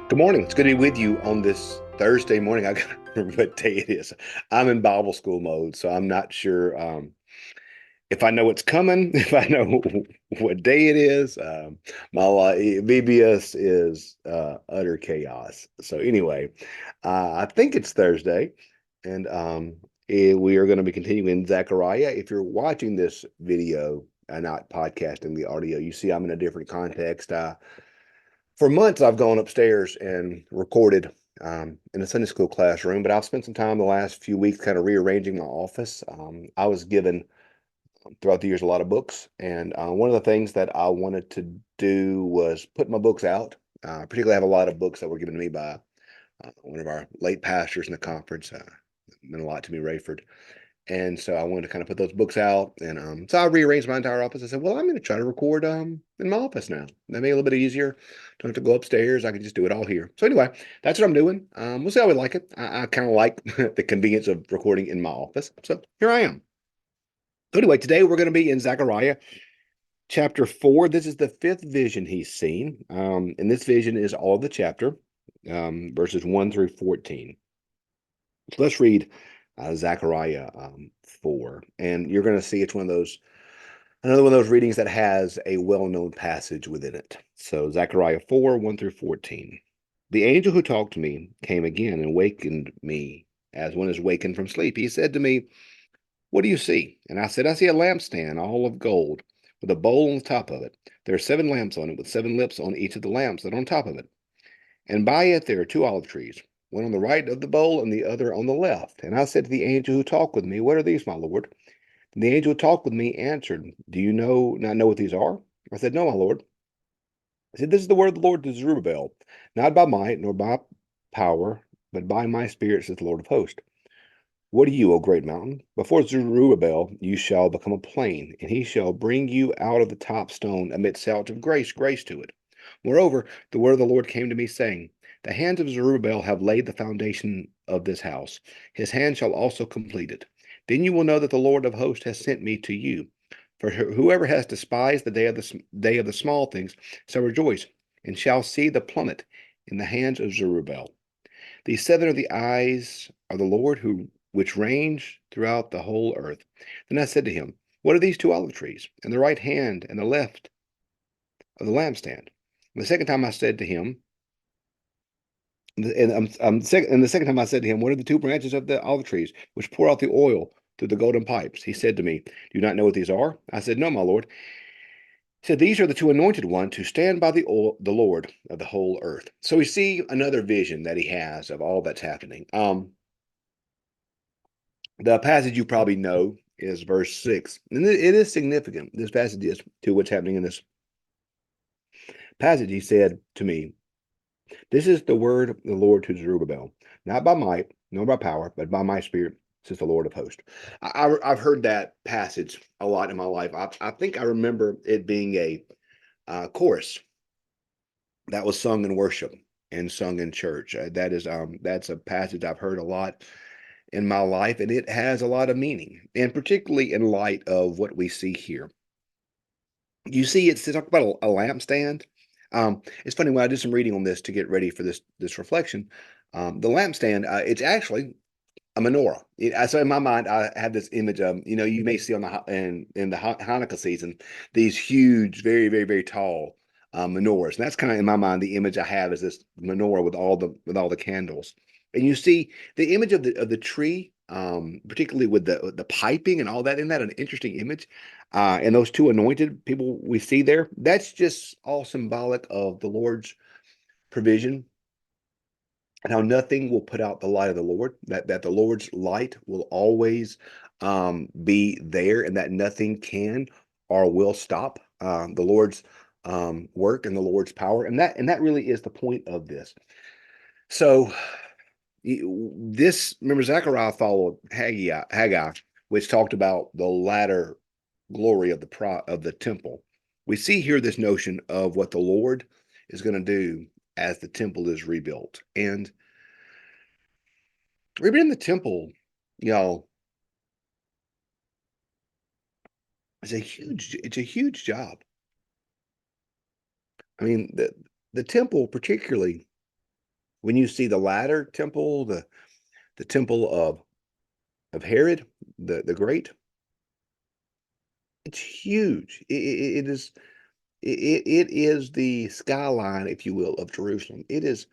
Good morning. It's good to be with you on this Thursday morning. I gotta remember what day it is. I'm in Bible school mode, so I'm not sure if I know what's coming, if I know what day it is. My life, VBS is utter chaos. So anyway, I think it's Thursday, and we are going to be continuing Zechariah. If you're watching this video and not podcasting the audio, you see I'm in a different context. For months, I've gone upstairs and recorded in a Sunday school classroom, but I've spent some time the last few weeks kind of rearranging my office. I was given throughout the years a lot of books, and one of the things that I wanted to do was put my books out. Particularly, I have a lot of books that were given to me by one of our late pastors in the conference. Meant a lot to me, Rayford. And so I wanted to kind of put those books out. And so I rearranged my entire office. I said, well, I'm going to try to record in my office now. That made it a little bit easier. Don't have to go upstairs. I can just do it all here. So anyway, that's what I'm doing. We'll see how we like it. I kind of like the convenience of recording in my office. So here I am. So anyway, today we're going to be in Zechariah chapter 4. This is the fifth vision he's seen. And this vision is all of the chapter, verses 1 through 14. So let's read Zechariah 4. And you're going to see it's another one of those readings that has a well-known passage within it. So Zechariah 4, 1 through 14. The angel who talked to me came again and wakened me as one is wakened from sleep. He said to me, what do you see? And I said, I see a lampstand, all of gold, with a bowl on the top of it. There are 7 lamps on it, with 7 lips on each of the lamps that are on top of it. And by it there are 2 olive trees, one on the right of the bowl and the other on the left. And I said to the angel who talked with me, what are these, my Lord? And the angel who talked with me answered, do you not know what these are? I said, no, my Lord. He said, this is the word of the Lord to Zerubbabel, not by might nor by power, but by my spirit, says the Lord of hosts. What are you, O great mountain? Before Zerubbabel you shall become a plain, and he shall bring you out of the top stone amidst shouts of grace, grace to it. Moreover, the word of the Lord came to me, saying, the hands of Zerubbabel have laid the foundation of this house. His hand shall also complete it. Then you will know that the Lord of hosts has sent me to you. For whoever has despised the day of the small things shall rejoice, and shall see the plummet in the hands of Zerubbabel. These 7 are the eyes of the Lord which range throughout the whole earth. Then I said to him, what are these 2 olive trees, and the right hand and the left of the lampstand? And the second time I said to him, and the second time I said to him, what are the 2 branches of the olive trees which pour out the oil through the golden pipes? He said to me, do you not know what these are? I said, no, my Lord. He said, these are the 2 anointed ones who stand by the Lord of the whole earth. So we see another vision that he has of all that's happening. The passage you probably know is verse 6. And it is significant, this passage is, to what's happening in this passage. He said to me, this is the word of the Lord to Zerubbabel, not by might, nor by power, but by my spirit, says the Lord of hosts. I've heard that passage a lot in my life. I think I remember it being a chorus that was sung in worship and sung in church. That's a passage I've heard a lot in my life, and it has a lot of meaning, and particularly in light of what we see here. You see, it's to talk about a lampstand. It's funny when I did some reading on this to get ready for this reflection. The lampstand, it's actually a menorah. So in my mind, I have this image of, you may see in the Hanukkah season these huge, very, very, very tall menorahs, and that's kind of in my mind the image I have is this menorah with all the candles, and you see the image of the tree, particularly with the piping and all that. Isn't that an interesting image? And those 2 anointed people we see there, that's just all symbolic of the Lord's provision and how nothing will put out the light of the Lord, that the Lord's light will always be there, and that nothing can or will stop the Lord's work and the Lord's power. And that really is the point of this. So remember, Zechariah followed Haggai, which talked about the latter glory of the temple. We see here this notion of what the Lord is going to do as the temple is rebuilt. And rebuilding the temple, y'all, it's a huge job. I mean, the temple particularly. When you see the latter temple, the temple of Herod, the Great, it's huge. It is the skyline, if you will, of Jerusalem. It is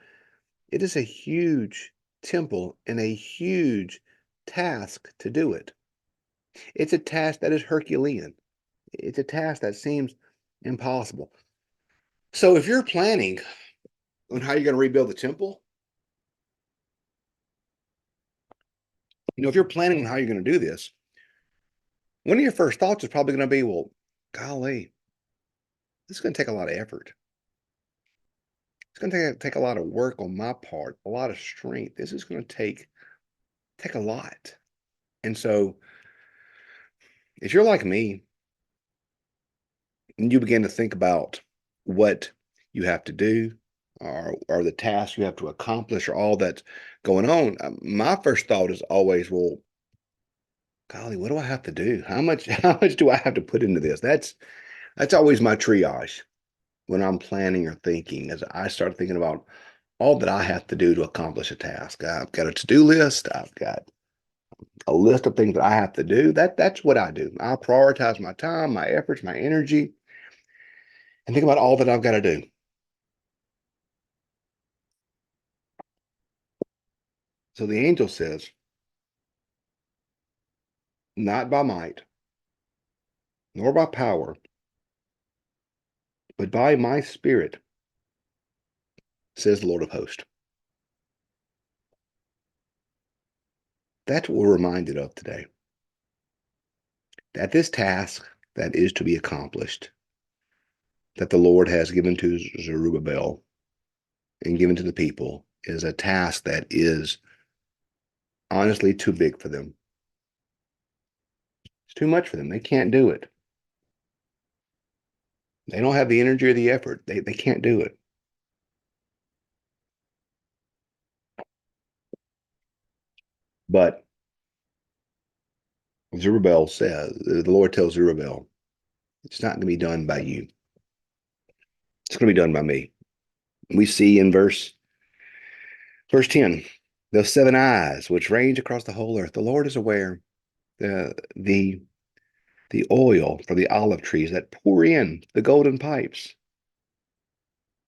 a huge temple and a huge task to do it. It's a task that is Herculean. It's a task that seems impossible. So if you're planning on how you're going to rebuild the temple, if you're planning on how you're going to do this, one of your first thoughts is probably going to be, well, golly, this is going to take a lot of effort. It's going to take a lot of work on my part, a lot of strength. This is going to take a lot. And so if you're like me and you begin to think about what you have to do or the tasks you have to accomplish or all that's going on, my first thought is always, well, golly, what do I have to do? How much do I have to put into this? That's always my triage when I'm planning or thinking, as I start thinking about all that I have to do to accomplish a task. I've got a to-do list. I've got a list of things that I have to do. That's what I do. I prioritize my time, my efforts, my energy, and think about all that I've got to do. So the angel says, not by might, nor by power, but by my spirit, says the Lord of hosts. That's what we're reminded of today. That this task that is to be accomplished, that the Lord has given to Zerubbabel and given to the people, is a task that is honestly too big for them. It's too much for them. They can't do it. They don't have the energy or the effort. They can't do it. But Zerubbabel says, the Lord tells Zerubbabel, it's not going to be done by you. It's going to be done by me. We see in verse 10, those seven eyes which range across the whole earth. The Lord is aware the oil for the olive trees that pour in the golden pipes.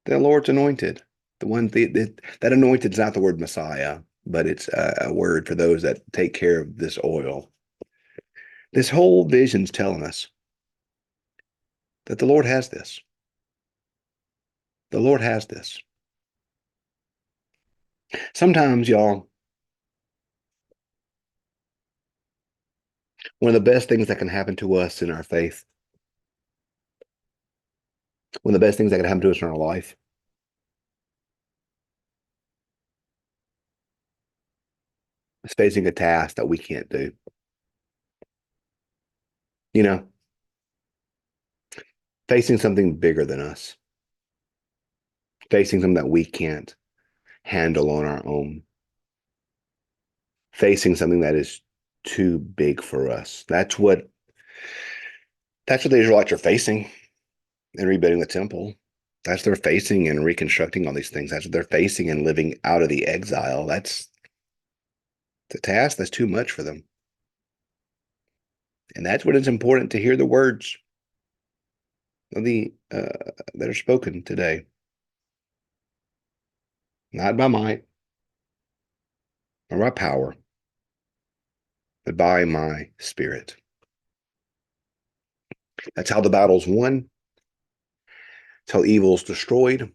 The Lord's anointed. That anointed is not the word Messiah, but it's a word for those that take care of this oil. This whole vision's telling us that the Lord has this. The Lord has this. Sometimes, y'all, one of the best things that can happen to us in our faith, one of the best things that can happen to us in our life, is facing a task that we can't do. You know, facing something bigger than us, facing something that we can't handle on our own, facing something that is too big for us. That's what the Israelites are facing in rebuilding the temple. That's what they're facing in reconstructing all these things. That's what they're facing in living out of the exile. That's the task that's too much for them. And that's when it's important to hear the words of that are spoken today. Not by might or by power, but by my spirit. That's how the battle's won. That's how evil's destroyed.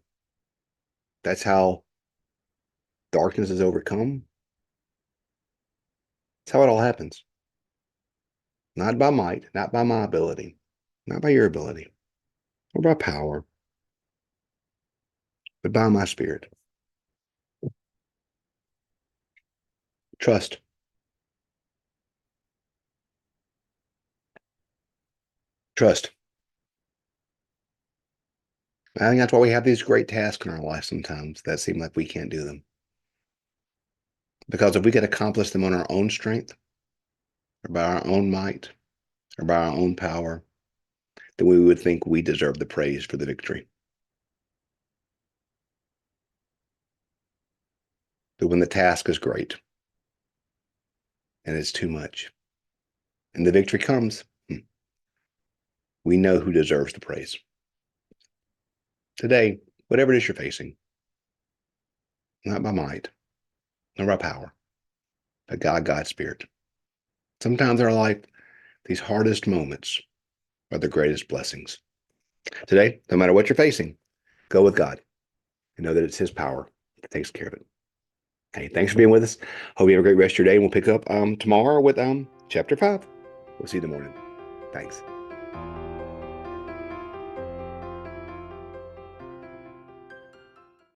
That's how darkness is overcome. That's how it all happens. Not by might, not by my ability, not by your ability, or by power, but by my spirit. Trust. Trust. I think that's why we have these great tasks in our life sometimes that seem like we can't do them. Because if we could accomplish them on our own strength, or by our own might, or by our own power, then we would think we deserve the praise for the victory. But when the task is great and it's too much and the victory comes, we know who deserves the praise. Today, whatever it is you're facing, not by might, not by power, but God's Spirit. Sometimes in our life, these hardest moments are the greatest blessings. Today, no matter what you're facing, go with God and know that it's His power that takes care of it. Hey, thanks for being with us. Hope you have a great rest of your day. And we'll pick up tomorrow with chapter 5. We'll see you in the morning. Thanks.